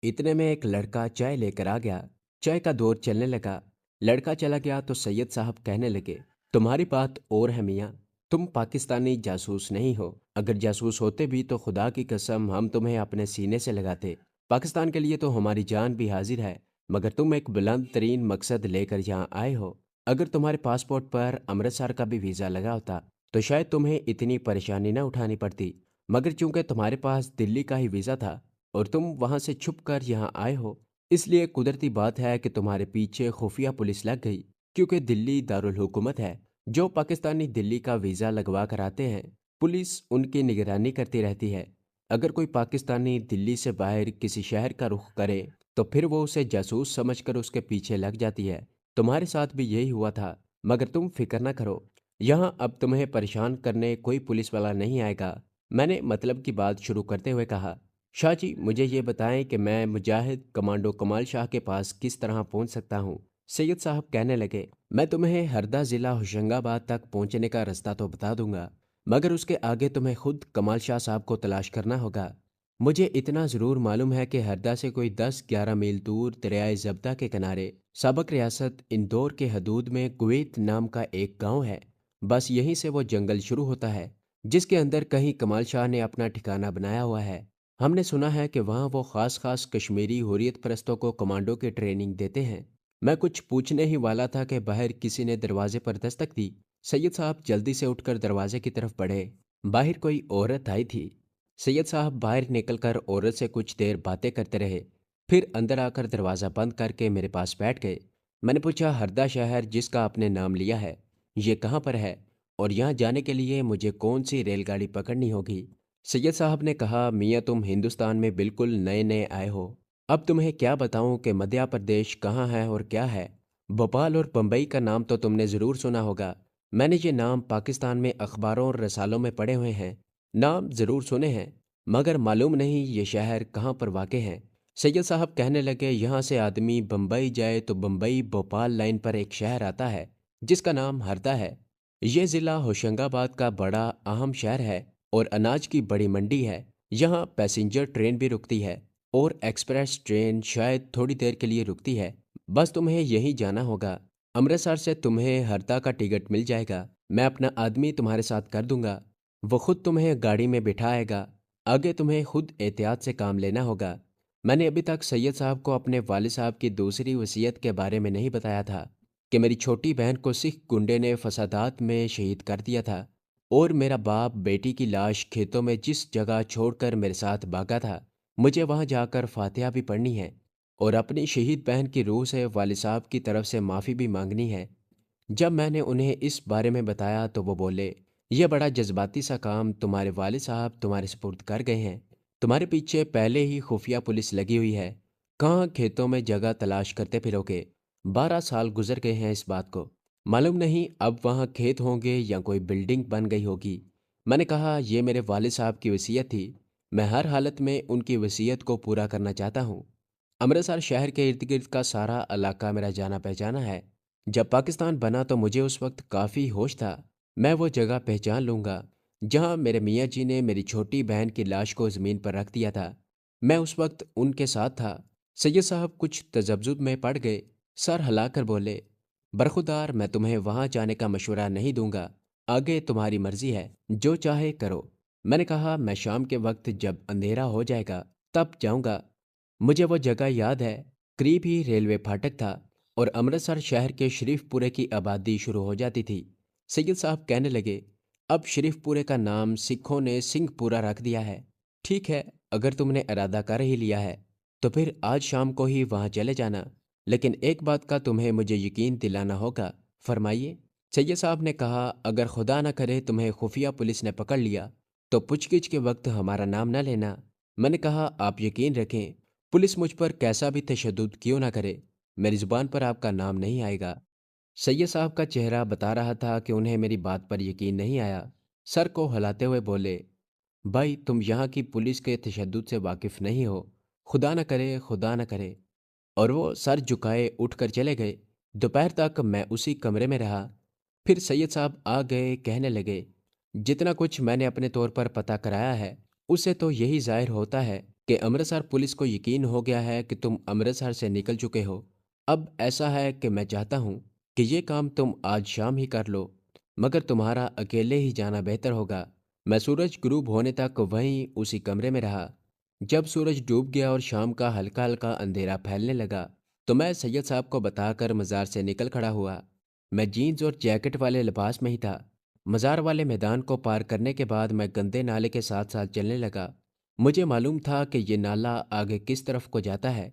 इतने में एक लड़का चाय लेकर आ गया। चाय का दौर चलने लगा। लड़का चला गया तो सैयद साहब कहने लगे, तुम्हारी बात और है मियाँ। तुम पाकिस्तानी जासूस नहीं हो। अगर जासूस होते भी तो खुदा की कसम हम तुम्हें अपने सीने से लगाते। पाकिस्तान के लिए तो हमारी जान भी हाजिर है। मगर तुम एक बुलंद तरीन मकसद लेकर यहाँ आए हो। अगर तुम्हारे पासपोर्ट पर अमृतसर का भी वीज़ा लगा होता तो शायद तुम्हें इतनी परेशानी न उठानी पड़ती। मगर चूंकि तुम्हारे पास दिल्ली का ही वीज़ा था और तुम वहां से छुप कर यहाँ आए हो, इसलिए कुदरती बात है कि तुम्हारे पीछे खुफिया पुलिस लग गई। क्योंकि दिल्ली दारुल हुकूमत है। जो पाकिस्तानी दिल्ली का वीज़ा लगवा कर आते हैं, पुलिस उनकी निगरानी करती रहती है। अगर कोई पाकिस्तानी दिल्ली से बाहर किसी शहर का रुख करे तो फिर वो उसे जासूस समझकर उसके पीछे लग जाती है। तुम्हारे साथ भी यही हुआ था। मगर तुम फिक्र ना करो, यहाँ अब तुम्हें परेशान करने कोई पुलिस वाला नहीं आएगा। मैंने मतलब की बात शुरू करते हुए कहा, शाह जी मुझे ये बताएं कि मैं मुजाहिद कमांडो कमाल शाह के पास किस तरह पहुंच सकता हूं। सैयद साहब कहने लगे, मैं तुम्हें हरदा ज़िला होशंगाबाद तक पहुंचने का रास्ता तो बता दूंगा, मगर उसके आगे तुम्हें खुद कमाल शाह साहब को तलाश करना होगा। मुझे इतना ज़रूर मालूम है कि हरदा से कोई 10-11 मील दूर दरियाए जब्दा के किनारे सबक रियासत इंदौर के हदूद में कुवैत नाम का एक गांव है। बस यहीं से वो जंगल शुरू होता है जिसके अंदर कहीं कमाल शाह ने अपना ठिकाना बनाया हुआ है। हमने सुना है कि वहाँ वो ख़ास ख़ास कश्मीरी हुर्रियत परस्तों को कमांडो की ट्रेनिंग देते हैं। मैं कुछ पूछने ही वाला था कि बाहर किसी ने दरवाजे पर दस्तक दी। सैयद साहब जल्दी से उठकर दरवाजे की तरफ बढ़े। बाहर कोई औरत आई थी। सैयद साहब बाहर निकलकर औरत से कुछ देर बातें करते रहे। फिर अंदर आकर दरवाज़ा बंद करके मेरे पास बैठ गए। मैंने पूछा, हरदा शहर जिसका आपने नाम लिया है, ये कहाँ पर है और यहाँ जाने के लिए मुझे कौन सी रेलगाड़ी पकड़नी होगी? सैयद साहब ने कहा, मियाँ तुम हिंदुस्तान में बिल्कुल नए नए आए हो। अब तुम्हें क्या बताऊं कि मध्य प्रदेश कहाँ है और क्या है। भोपाल और बम्बई का नाम तो तुमने ज़रूर सुना होगा। मैंने ये नाम पाकिस्तान में अखबारों और रसालों में पढ़े हुए हैं। नाम ज़रूर सुने हैं, मगर मालूम नहीं ये शहर कहाँ पर वाक़ है। सैयद साहब कहने लगे, यहाँ से आदमी बम्बई जाए तो बम्बई भोपाल लाइन पर एक शहर आता है जिसका नाम हरदा है। ये ज़िला होशंगाबाद का बड़ा अहम शहर है और अनाज की बड़ी मंडी है। यहाँ पैसेंजर ट्रेन भी रुकती है और एक्सप्रेस ट्रेन शायद थोड़ी देर के लिए रुकती है। बस तुम्हें यहीं जाना होगा। अमृतसर से तुम्हें हरदा का टिकट मिल जाएगा। मैं अपना आदमी तुम्हारे साथ कर दूंगा। वो खुद तुम्हें गाड़ी में बिठाएगा। आगे तुम्हें खुद एहतियात से काम लेना होगा। मैंने अभी तक सैयद साहब को अपने वालिद साहब की दूसरी वसीयत के बारे में नहीं बताया था कि मेरी छोटी बहन को सिख गुंडे ने फसादात में शहीद कर दिया था और मेरा बाप बेटी की लाश खेतों में जिस जगह छोड़कर मेरे साथ भागा था, मुझे वहां जाकर फातिहा भी पढ़नी है और अपनी शहीद बहन की रूह से वालिद साहब की तरफ से माफ़ी भी मांगनी है। जब मैंने उन्हें इस बारे में बताया तो वो बोले, यह बड़ा जज्बाती सा काम तुम्हारे वालिद साहब तुम्हारे सुपुर्द कर गए हैं। तुम्हारे पीछे पहले ही खुफिया पुलिस लगी हुई है। कहाँ खेतों में जगह तलाश करते फिरोगे? 12 साल गुजर गए हैं इस बात को। मालूम नहीं अब वहाँ खेत होंगे या कोई बिल्डिंग बन गई होगी। मैंने कहा, यह मेरे वालिद साहब की वसीयत थी। मैं हर हालत में उनकी वसीयत को पूरा करना चाहता हूँ। अमृतसर शहर के इर्द गिर्द का सारा इलाका मेरा जाना पहचाना है। जब पाकिस्तान बना तो मुझे उस वक्त काफ़ी होश था। मैं वो जगह पहचान लूँगा जहाँ मेरे मियाँ जी ने मेरी छोटी बहन की लाश को ज़मीन पर रख दिया था। मैं उस वक्त उनके साथ था। सैयद साहब कुछ तजब्जुब में पड़ गए। सर हिलाकर बोले, बरखुदार मैं तुम्हें वहाँ जाने का मशवरा नहीं दूंगा। आगे तुम्हारी मर्जी है, जो चाहे करो। मैंने कहा, मैं शाम के वक्त जब अंधेरा हो जाएगा तब जाऊंगा। मुझे वो जगह याद है। करीब ही रेलवे फाटक था और अमृतसर शहर के शरीफपुरे की आबादी शुरू हो जाती थी। सैयद साहब कहने लगे, अब शरीफपुरे का नाम सिखों ने सिंहपुरा रख दिया है। ठीक है, अगर तुमने इरादा कर ही लिया है तो फिर आज शाम को ही वहां चले जाना। लेकिन एक बात का तुम्हें मुझे यकीन दिलाना होगा। फरमाइए। सैयद साहब ने कहा, अगर खुदा न करे तुम्हें खुफिया पुलिस ने पकड़ लिया तो पूछगिछ के वक्त हमारा नाम न लेना। मैंने कहा, आप यकीन रखें, पुलिस मुझ पर कैसा भी तशद्दुद क्यों ना करे, मेरी जुबान पर आपका नाम नहीं आएगा। सैयद साहब का चेहरा बता रहा था कि उन्हें मेरी बात पर यकीन नहीं आया। सर को हिलाते हुए बोले, भाई तुम यहाँ की पुलिस के तशद्दुद से वाकिफ नहीं हो। खुदा न करे, खुदा न करे। और वो सर झुकाए उठकर चले गए। दोपहर तक मैं उसी कमरे में रहा। फिर सैयद साहब आ गए। कहने लगे, जितना कुछ मैंने अपने तौर पर पता कराया है उससे तो यही जाहिर होता है कि अमृतसर पुलिस को यकीन हो गया है कि तुम अमृतसर से निकल चुके हो। अब ऐसा है कि मैं चाहता हूँ कि ये काम तुम आज शाम ही कर लो, मगर तुम्हारा अकेले ही जाना बेहतर होगा। मैं सूरज गुरूब होने तक वहीं उसी कमरे में रहा। जब सूरज डूब गया और शाम का हल्का हल्का अंधेरा फैलने लगा, तो मैं सैयद साहब को बताकर मज़ार से निकल खड़ा हुआ। मैं जीन्स और जैकेट वाले लिबास में ही था। मज़ार वाले मैदान को पार करने के बाद मैं गंदे नाले के साथ साथ चलने लगा। मुझे मालूम था कि ये नाला आगे किस तरफ को जाता है।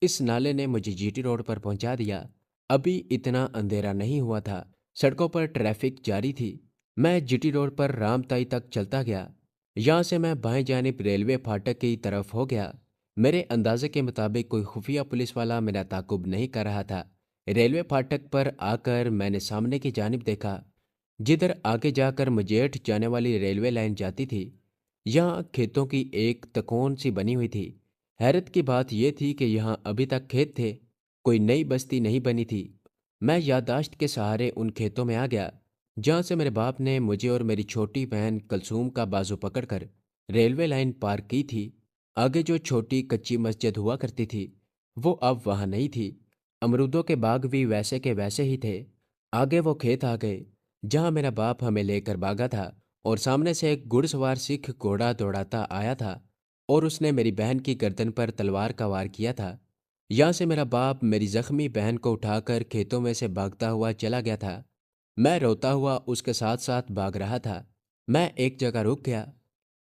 इस नाले ने मुझे जीटी रोड पर पहुंचा दिया। अभी इतना अंधेरा नहीं हुआ था। सड़कों पर ट्रैफिक जारी थी। मैं जीटी रोड पर रामताई तक चलता गया। यहाँ से मैं बाएं जानिब रेलवे फाटक की तरफ हो गया। मेरे अंदाजे के मुताबिक कोई खुफिया पुलिस वाला मेरा ताकुब नहीं कर रहा था। रेलवे फाटक पर आकर मैंने सामने की जानिब देखा, जिधर आगे जाकर मजेठ जाने वाली रेलवे लाइन जाती थी। यहाँ खेतों की एक तकोन सी बनी हुई थी। हैरत की बात यह थी कि यहाँ अभी तक खेत थे, कोई नई बस्ती नहीं बनी थी। मैं याददाश्त के सहारे उन खेतों में आ गया, जहाँ से मेरे बाप ने मुझे और मेरी छोटी बहन कलसूम का बाजू पकड़कर रेलवे लाइन पार की थी। आगे जो छोटी कच्ची मस्जिद हुआ करती थी, वो अब वहाँ नहीं थी। अमरूदों के बाग भी वैसे के वैसे ही थे। आगे वो खेत आ गए, जहाँ मेरा बाप हमें लेकर भागा था, और सामने से एक घुड़सवार सिख घोड़ा दौड़ाता आया था, और उसने मेरी बहन की गर्दन पर तलवार का वार किया था। यहाँ से मेरा बाप मेरी जख्मी बहन को उठाकर खेतों में से भागता हुआ चला गया था। मैं रोता हुआ उसके साथ साथ भाग रहा था। मैं एक जगह रुक गया।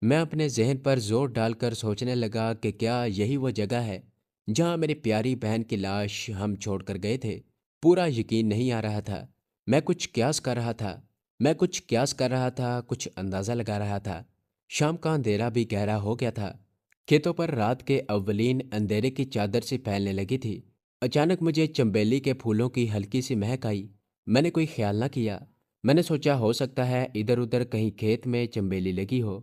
मैं अपने जहन पर जोर डालकर सोचने लगा कि क्या यही वो जगह है जहाँ मेरी प्यारी बहन की लाश हम छोड़कर गए थे। पूरा यकीन नहीं आ रहा था। मैं कुछ क्यास कर रहा था। कुछ अंदाज़ा लगा रहा था। शाम का अंधेरा भी गहरा हो गया था। खेतों पर रात के अव्वलीन अंधेरे की चादर सी फैलने लगी थी। अचानक मुझे चंबेली के फूलों की हल्की सी महक आई। मैंने कोई ख्याल न किया। मैंने सोचा हो सकता है इधर उधर कहीं खेत में चंबेली लगी हो,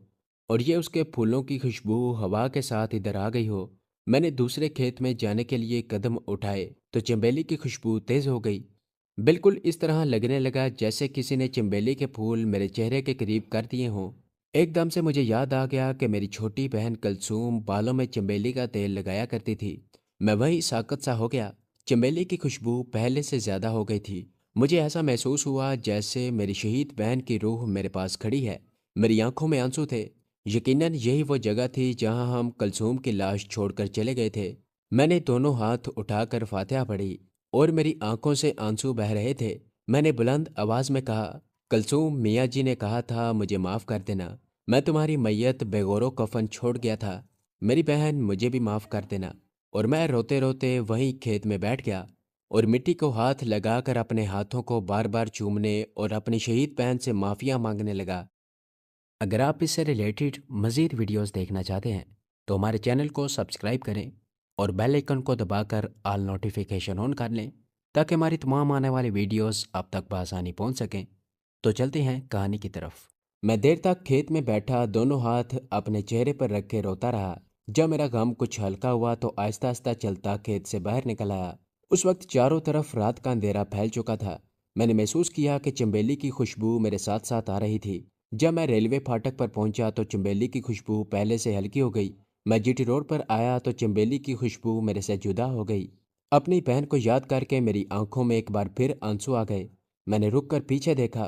और ये उसके फूलों की खुशबू हवा के साथ इधर आ गई हो। मैंने दूसरे खेत में जाने के लिए कदम उठाए तो चंबेली की खुशबू तेज हो गई। बिल्कुल इस तरह लगने लगा जैसे किसी ने चंबेली के फूल मेरे चेहरे के करीब कर दिए हों। एकदम से मुझे याद आ गया कि मेरी छोटी बहन कलसूम बालों में चंबेली का तेल लगाया करती थी। मैं वही साकत सा हो गया। चंबेली की खुशबू पहले से ज्यादा हो गई थी। मुझे ऐसा महसूस हुआ जैसे मेरी शहीद बहन की रूह मेरे पास खड़ी है। मेरी आंखों में आंसू थे। यकीनन यही वो जगह थी जहां हम कलसूम की लाश छोड़कर चले गए थे। मैंने दोनों हाथ उठाकर फातिहा पढ़ी और मेरी आंखों से आंसू बह रहे थे। मैंने बुलंद आवाज में कहा, कलसूम, मियाँ जी ने कहा था मुझे माफ कर देना। मैं तुम्हारी मैयत बेगौरो कफन छोड़ गया था। मेरी बहन, मुझे भी माफ कर देना। और मैं रोते रोते वहीं खेत में बैठ गया और मिट्टी को हाथ लगाकर अपने हाथों को बार बार चूमने और अपनी शहीद बहन से माफिया मांगने लगा। अगर आप इससे रिलेटेड मज़ीद वीडियोस देखना चाहते हैं तो हमारे चैनल को सब्सक्राइब करें और बेल आइकन को दबाकर ऑल नोटिफिकेशन ऑन कर लें, ताकि हमारी तमाम आने वाली वीडियोस आप तक बआसानी पहुंच सकें। तो चलते हैं कहानी की तरफ। मैं देर तक खेत में बैठा दोनों हाथ अपने चेहरे पर रखे रोता रहा। जब मेरा गम कुछ हल्का हुआ तो आहिस्ता आहिस्ता चलता खेत से बाहर निकल आया। उस वक्त चारों तरफ रात का अंधेरा फैल चुका था। मैंने महसूस किया कि चंबेली की खुशबू मेरे साथ साथ आ रही थी। जब मैं रेलवे फाटक पर पहुंचा तो चंबेली की खुशबू पहले से हल्की हो गई। मैं जीटी रोड पर आया तो चंबेली की खुशबू मेरे से जुदा हो गई। अपनी बहन को याद करके मेरी आंखों में एक बार फिर आंसू आ गए। मैंने रुक कर पीछे देखा।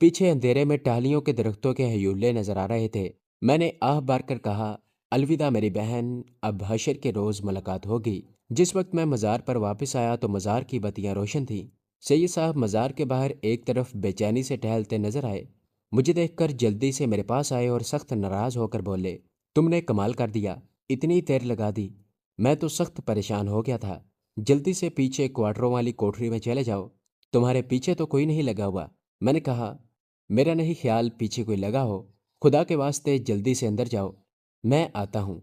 पीछे अंधेरे में टहनियों के दरख्तों के हयूले नजर आ रहे थे। मैंने आह भर कर कहा, अलविदा मेरी बहन, अब हशर के रोज मुलाकात होगी। जिस वक्त मैं मज़ार पर वापस आया तो मज़ार की बत्तियां रोशन थीं। सैयद साहब मज़ार के बाहर एक तरफ बेचैनी से टहलते नजर आए। मुझे देखकर जल्दी से मेरे पास आए और सख्त नाराज होकर बोले, तुमने कमाल कर दिया, इतनी देर लगा दी। मैं तो सख्त परेशान हो गया था। जल्दी से पीछे क्वार्टरों वाली कोठरी में चले जाओ, तुम्हारे पीछे तो कोई नहीं लगा हुआ। मैंने कहा, मेरा नहीं ख्याल पीछे कोई लगा हो। खुदा के वास्ते जल्दी से अंदर जाओ, मैं आता हूँ।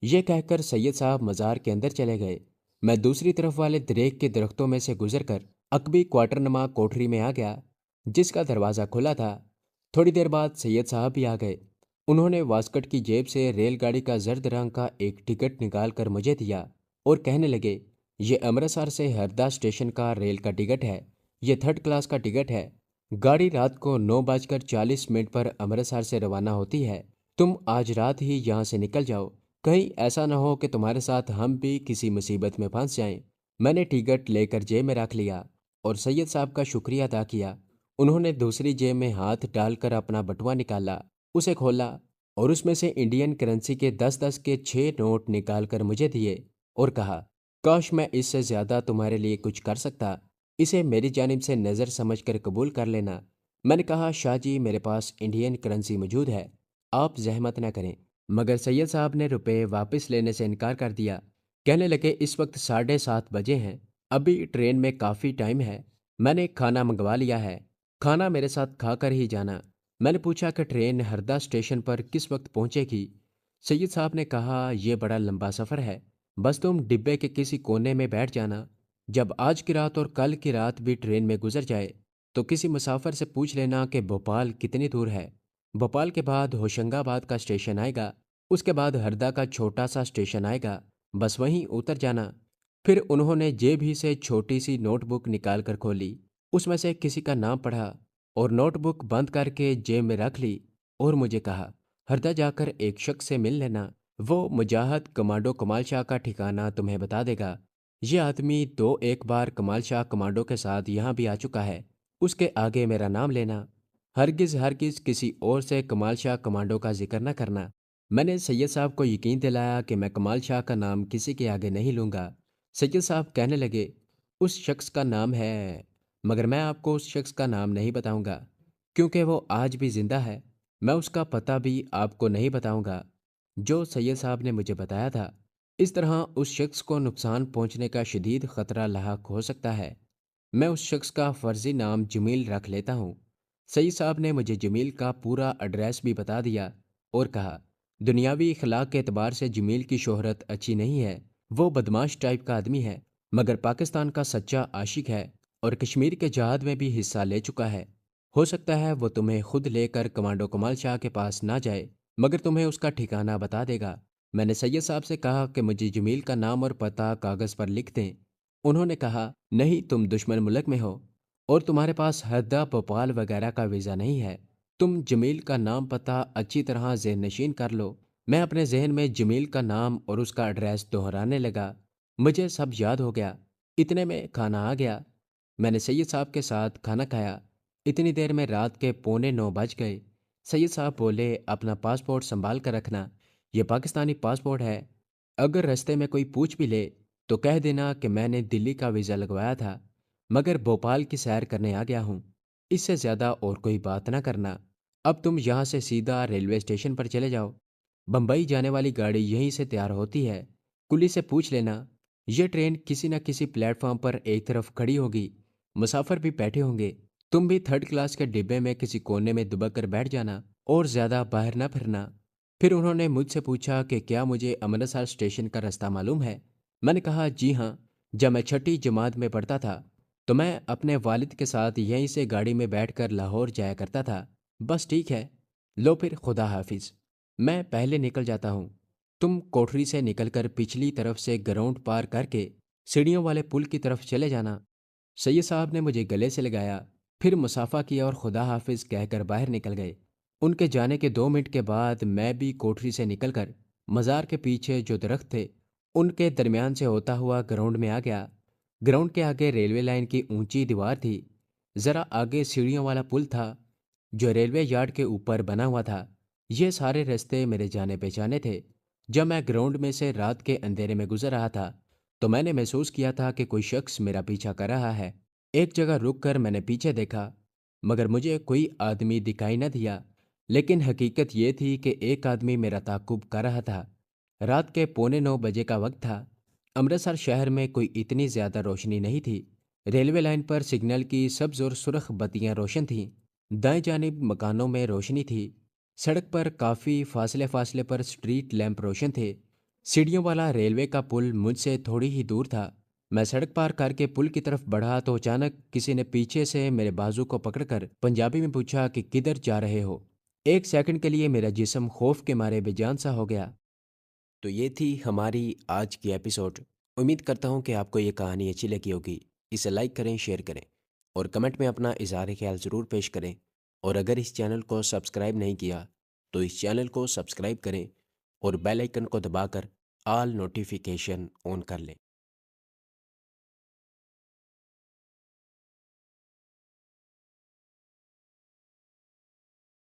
ये कहकर सैयद साहब मज़ार के अंदर चले गए। मैं दूसरी तरफ वाले दरेक के दरख्तों में से गुजरकर अकबी क्वार्टरनुमा कोठरी में आ गया, जिसका दरवाज़ा खुला था। थोड़ी देर बाद सैयद साहब भी आ गए। उन्होंने वास्कट की जेब से रेलगाड़ी का जर्द रंग का एक टिकट निकाल कर मुझे दिया और कहने लगे, ये अमृतसर से हरदा स्टेशन का रेल का टिकट है। ये थर्ड क्लास का टिकट है। गाड़ी रात को 9:40 पर अमृतसर से रवाना होती है। तुम आज रात ही यहाँ से निकल जाओ, कहीं ऐसा न हो कि तुम्हारे साथ हम भी किसी मुसीबत में फंस जाएं। मैंने टिकट लेकर जेब में रख लिया और सैयद साहब का शुक्रिया अदा किया। उन्होंने दूसरी जेब में हाथ डालकर अपना बटुआ निकाला, उसे खोला और उसमें से इंडियन करेंसी के 10-10 के 6 नोट निकालकर मुझे दिए और कहा, काश मैं इससे ज्यादा तुम्हारे लिए कुछ कर सकता। इसे मेरी जानिब से नजर समझकर कबूल कर लेना। मैंने कहा, शाह जी मेरे पास इंडियन करेंसी मौजूद है, आप जहमत न करें। मगर सैयद साहब ने रुपए वापस लेने से इनकार कर दिया। कहने लगे, इस वक्त 7:30 बजे हैं, अभी ट्रेन में काफ़ी टाइम है। मैंने खाना मंगवा लिया है, खाना मेरे साथ खाकर ही जाना। मैंने पूछा कि ट्रेन हरदा स्टेशन पर किस वक्त पहुंचेगी। सैयद साहब ने कहा, यह बड़ा लंबा सफ़र है, बस तुम डिब्बे के किसी कोने में बैठ जाना। जब आज की रात और कल की रात भी ट्रेन में गुजर जाए तो किसी मुसाफिर से पूछ लेना कि भोपाल कितनी दूर है। भोपाल के बाद होशंगाबाद का स्टेशन आएगा, उसके बाद हरदा का छोटा सा स्टेशन आएगा, बस वहीं उतर जाना। फिर उन्होंने जेब ही से छोटी सी नोटबुक निकाल कर खोली, उसमें से किसी का नाम पढ़ा और नोटबुक बंद करके जेब में रख ली और मुझे कहा, हरदा जाकर एक शख्स से मिल लेना, वो मुजाहिद कमांडो कमाल शाह का ठिकाना तुम्हें बता देगा। ये आदमी दो एक बार कमाल शाह कमांडो के साथ यहाँ भी आ चुका है, उसके आगे मेरा नाम लेना। हरगिज हरगिज किसी और से कमाल शाह कमांडो का जिक्र न करना। मैंने सैयद साहब को यकीन दिलाया कि मैं कमाल शाह का नाम किसी के आगे नहीं लूंगा। सैयद साहब कहने लगे, उस शख्स का नाम है, मगर मैं आपको उस शख्स का नाम नहीं बताऊंगा क्योंकि वो आज भी जिंदा है। मैं उसका पता भी आपको नहीं बताऊंगा जो सैयद साहब ने मुझे बताया था। इस तरह उस शख्स को नुकसान पहुंचने का शदीद खतरा लाहक हो सकता है। मैं उस शख्स का फर्जी नाम जमील रख लेता हूँ। सईद साहब ने मुझे जमील का पूरा एड्रेस भी बता दिया और कहा, दुनियावी इखलाक के एतबार से जमील की शोहरत अच्छी नहीं है। वो बदमाश टाइप का आदमी है, मगर पाकिस्तान का सच्चा आशिक है और कश्मीर के जहाद में भी हिस्सा ले चुका है। हो सकता है वो तुम्हें खुद लेकर कमांडो कमाल शाह के पास ना जाए, मगर तुम्हें उसका ठिकाना बता देगा। मैंने सैयद साहब से कहा कि मुझे जमील का नाम और पता कागज़ पर लिख दें। उन्होंने कहा, नहीं, तुम दुश्मन मुल्क में हो और तुम्हारे पास हरदा भोपाल वगैरह का वीज़ा नहीं है। तुम जमील का नाम पता अच्छी तरह ज़हन नशीन कर लो। मैं अपने जहन में जमील का नाम और उसका एड्रेस दोहराने लगा। मुझे सब याद हो गया। इतने में खाना आ गया। मैंने सैयद साहब के साथ खाना खाया। इतनी देर में रात के 8:45 बज गए। सैयद साहब बोले, अपना पासपोर्ट संभाल कर रखना, यह पाकिस्तानी पासपोर्ट है। अगर रास्ते में कोई पूछ भी ले तो कह देना कि मैंने दिल्ली का वीज़ा लगवाया था, मगर भोपाल की सैर करने आ गया हूँ। इससे ज़्यादा और कोई बात ना करना। अब तुम यहाँ से सीधा रेलवे स्टेशन पर चले जाओ। बम्बई जाने वाली गाड़ी यहीं से तैयार होती है। कुली से पूछ लेना। यह ट्रेन किसी न किसी प्लेटफॉर्म पर एक तरफ खड़ी होगी, मुसाफिर भी बैठे होंगे। तुम भी थर्ड क्लास के डिब्बे में किसी कोने में दुबक कर बैठ जाना और ज़्यादा बाहर ना फिरना। फिर उन्होंने मुझसे पूछा कि क्या मुझे अमृतसर स्टेशन का रास्ता मालूम है। मैंने कहा, जी हाँ, जब मैं छठी जमात में पढ़ता था तो मैं अपने वालिद के साथ यहीं से गाड़ी में बैठकर लाहौर जाया करता था। बस ठीक है, लो फिर खुदा हाफिज, मैं पहले निकल जाता हूँ। तुम कोठरी से निकलकर पिछली तरफ से ग्राउंड पार करके सीढ़ियों वाले पुल की तरफ चले जाना। सैयद साहब ने मुझे गले से लगाया, फिर मुसाफा किया और खुदा हाफिज कहकर बाहर निकल गए। उनके जाने के 2 मिनट के बाद मैं भी कोठरी से निकलकर मज़ार के पीछे जो दरख्त थे उनके दरमियान से होता हुआ ग्राउंड में आ गया। ग्राउंड के आगे रेलवे लाइन की ऊंची दीवार थी। ज़रा आगे सीढ़ियों वाला पुल था जो रेलवे यार्ड के ऊपर बना हुआ था। ये सारे रास्ते मेरे जाने पहचाने थे। जब मैं ग्राउंड में से रात के अंधेरे में गुजर रहा था तो मैंने महसूस किया था कि कोई शख्स मेरा पीछा कर रहा है। एक जगह रुककर मैंने पीछे देखा, मगर मुझे कोई आदमी दिखाई न दिया। लेकिन हकीकत ये थी कि एक आदमी मेरा ताकुब कर रहा था। रात के 8:45 बजे का वक्त था। अमृतसर शहर में कोई इतनी ज़्यादा रोशनी नहीं थी। रेलवे लाइन पर सिग्नल की सब्ज और सुर्ख बत्तियां रोशन थीं। दाएं जानिब मकानों में रोशनी थी। सड़क पर काफ़ी फासले फासले पर स्ट्रीट लैंप रोशन थे। सीढ़ियों वाला रेलवे का पुल मुझसे थोड़ी ही दूर था। मैं सड़क पार करके पुल की तरफ बढ़ा तो अचानक किसी ने पीछे से मेरे बाजू को पकड़कर पंजाबी में पूछा कि किधर जा रहे हो। एक सेकंड के लिए मेरा जिस्म खौफ के मारे बेजान सा हो गया। तो ये थी हमारी आज की एपिसोड। उम्मीद करता हूँ कि आपको ये कहानी अच्छी लगी होगी। इसे लाइक करें, शेयर करें और कमेंट में अपना इज़हार ख्याल ज़रूर पेश करें। और अगर इस चैनल को सब्सक्राइब नहीं किया तो इस चैनल को सब्सक्राइब करें और बेल आइकन को दबाकर ऑल नोटिफिकेशन ऑन कर लें।